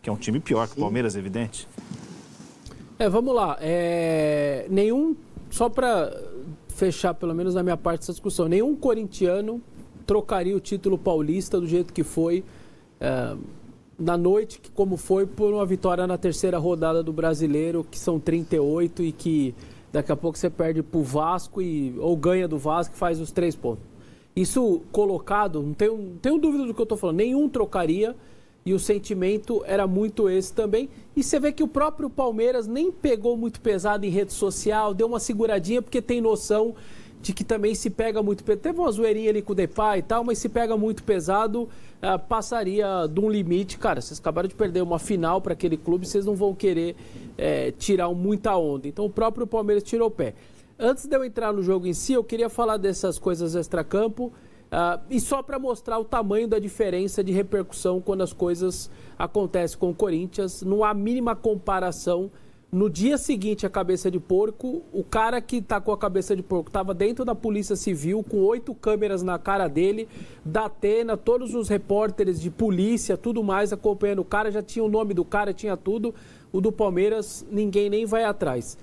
que é um time pior que o Palmeiras, evidente. Vamos lá. Só para fechar, pelo menos na minha parte dessa discussão, nenhum corintiano trocaria o título paulista do jeito que foi na noite, como foi, por uma vitória na terceira rodada do Brasileiro, que são 38 e que daqui a pouco você perde pro Vasco ou ganha do Vasco e faz os 3 pontos. Isso colocado, não tenho dúvida do que eu estou falando, nenhum trocaria e o sentimento era muito esse também. E você vê que o próprio Palmeiras nem pegou muito pesado em rede social, deu uma seguradinha porque tem noção de que também se pega muito pesado. Teve uma zoeirinha ali com o Depay e tal, mas se pega muito pesado, passaria de um limite. Cara, vocês acabaram de perder uma final para aquele clube, vocês não vão querer tirar muita onda. Então o próprio Palmeiras tirou o pé. Antes de eu entrar no jogo em si, eu queria falar dessas coisas extracampo e só para mostrar o tamanho da diferença de repercussão quando as coisas acontecem com o Corinthians. Não há mínima comparação. No dia seguinte, a cabeça de porco, o cara que tá com a cabeça de porco estava dentro da Polícia Civil, com 8 câmeras na cara dele, da Atena, todos os repórteres de polícia, tudo mais, acompanhando o cara, já tinha o nome do cara, tinha tudo. O do Palmeiras, ninguém nem vai atrás.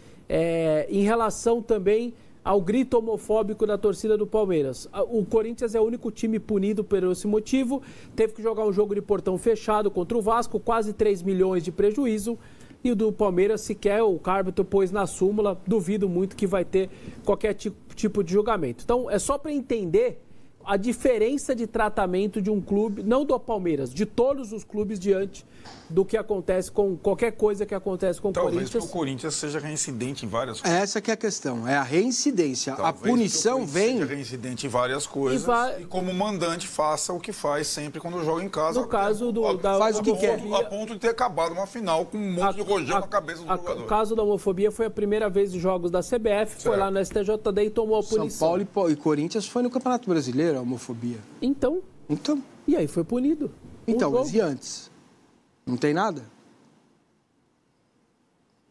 Em relação também ao grito homofóbico da torcida do Palmeiras, o Corinthians é o único time punido por esse motivo, teve que jogar um jogo de portão fechado contra o Vasco, quase 3 milhões de prejuízo. E o do Palmeiras, sequer o árbitro pôs na súmula, duvido muito que vai ter qualquer tipo de julgamento. Então, é só para entender a diferença de tratamento de um clube, não do Palmeiras, de todos os clubes diante do que acontece com qualquer coisa que acontece com o Corinthians. Talvez o Corinthians seja reincidente em várias coisas. Essa que é a questão, é a reincidência. Talvez a punição vem... seja reincidente em várias coisas e como mandante faça o que faz sempre quando joga em casa. No caso faz o que quer. A ponto de ter acabado uma final com um monte de rojão na cabeça do jogador. O caso da homofobia foi a primeira vez dos jogos da CBF, foi lá no STJD e tomou a punição. São Paulo e Corinthians foi no Campeonato Brasileiro, a homofobia. Então. E aí foi punido. Então, mas e antes? Não tem nada?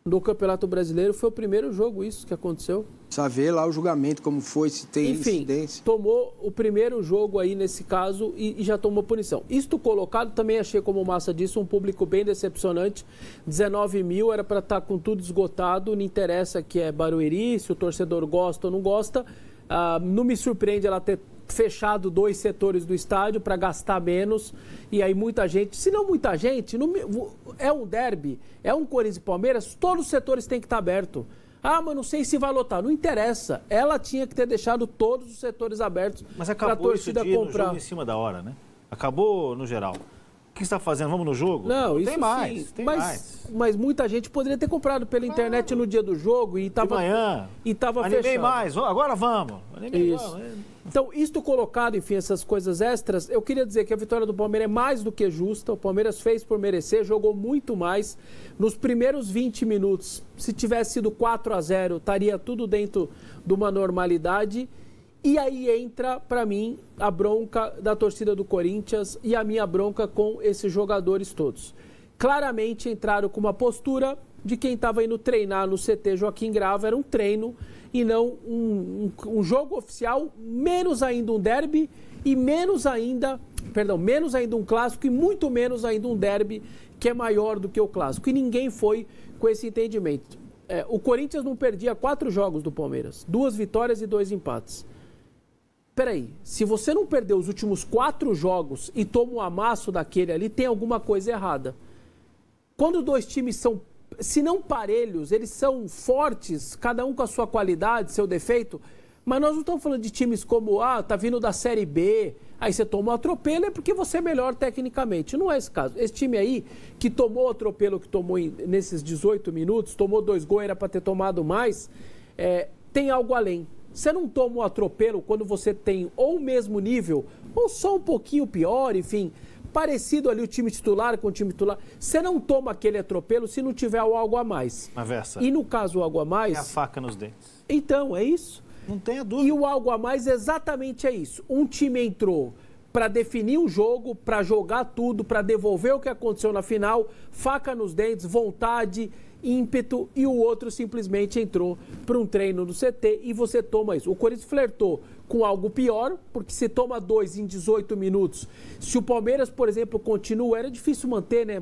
No Campeonato Brasileiro foi o primeiro jogo isso que aconteceu. Precisa ver lá o julgamento, como foi, se tem incidência. Tomou o primeiro jogo aí nesse caso e já tomou punição. Isto colocado, também achei, como o Massa disse, um público bem decepcionante. 19 mil, era para estar com tudo esgotado, não interessa que é Barueri, se o torcedor gosta ou não gosta. Não me surpreende ela ter fechado 2 setores do estádio para gastar menos, e aí muita gente, se não muita gente, é um derby, é um Corinthians e Palmeiras, todos os setores têm que estar abertos. Mas não sei se vai lotar, não interessa, ela tinha que ter deixado todos os setores abertos para a torcida comprar. No jogo em cima da hora, né? Acabou no geral. O que você está fazendo? Vamos no jogo? Não, isso tem mais, sim, tem mais. Mas muita gente poderia ter comprado pela internet no dia do jogo e estava fechado. Animei mais, agora vamos. Então, isto colocado, enfim, essas coisas extras, eu queria dizer que a vitória do Palmeiras é mais do que justa. O Palmeiras fez por merecer, jogou muito mais. Nos primeiros 20 minutos, se tivesse sido 4-0, estaria tudo dentro de uma normalidade. E aí entra, para mim, a bronca da torcida do Corinthians e a minha bronca com esses jogadores todos. Claramente entraram com uma postura de quem estava indo treinar no CT Joaquim Grava, era um treino e não um jogo oficial, menos ainda um derby e menos ainda um clássico e muito menos ainda um derby que é maior do que o clássico. E ninguém foi com esse entendimento. O Corinthians não perdia 4 jogos do Palmeiras, 2 vitórias e 2 empates. Peraí, se você não perdeu os últimos 4 jogos e toma um amasso daquele ali, tem alguma coisa errada. Quando 2 times são, se não parelhos, eles são fortes, cada um com a sua qualidade, seu defeito, mas nós não estamos falando de times como, tá vindo da Série B, aí você toma um atropelo, é porque você é melhor tecnicamente. Não é esse caso. Esse time aí, que tomou o atropelo que tomou nesses 18 minutos, tomou 2 gols, era para ter tomado mais, tem algo além. Você não toma um atropelo quando você tem ou o mesmo nível, ou só um pouquinho pior, enfim, parecido ali o time titular com o time titular. Você não toma aquele atropelo se não tiver o algo a mais. E no caso o algo a mais... É a faca nos dentes. Então, é isso. Não tenha dúvida. E o algo a mais exatamente é isso. Um time entrou para definir o jogo, para jogar tudo, para devolver o que aconteceu na final, faca nos dentes, vontade, ímpeto, e o outro simplesmente entrou para um treino no CT e você toma isso. O Corinthians flertou com algo pior, porque se toma 2 em 18 minutos, se o Palmeiras, por exemplo, continua, era difícil manter, né?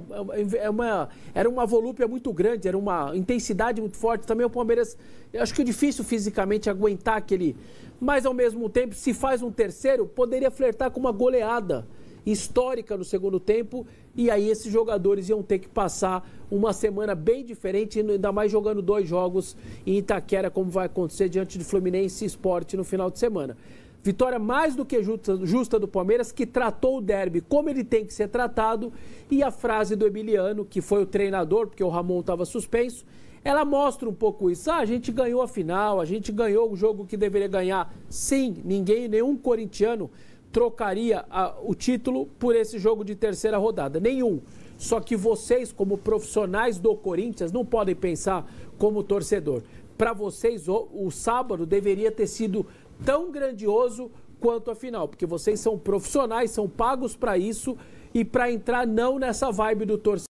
Era uma volúpia muito grande, era uma intensidade muito forte. Também o Palmeiras, eu acho que é difícil fisicamente aguentar aquele... Mas, ao mesmo tempo, se faz um terceiro, poderia flertar com uma goleada histórica no segundo tempo, e aí esses jogadores iam ter que passar uma semana bem diferente, ainda mais jogando 2 jogos em Itaquera, como vai acontecer diante de Fluminense e Sport no final de semana. Vitória mais do que justa do Palmeiras, que tratou o derby como ele tem que ser tratado, e a frase do Emiliano, que foi o treinador, porque o Ramon estava suspenso, ela mostra um pouco isso. A gente ganhou a final, a gente ganhou o jogo que deveria ganhar. Sim, nenhum corintiano trocaria o título por esse jogo de terceira rodada. Nenhum. Só que vocês, como profissionais do Corinthians, não podem pensar como torcedor. Para vocês, o sábado deveria ter sido tão grandioso quanto a final, porque vocês são profissionais, são pagos para isso e para entrar não nessa vibe do torcedor.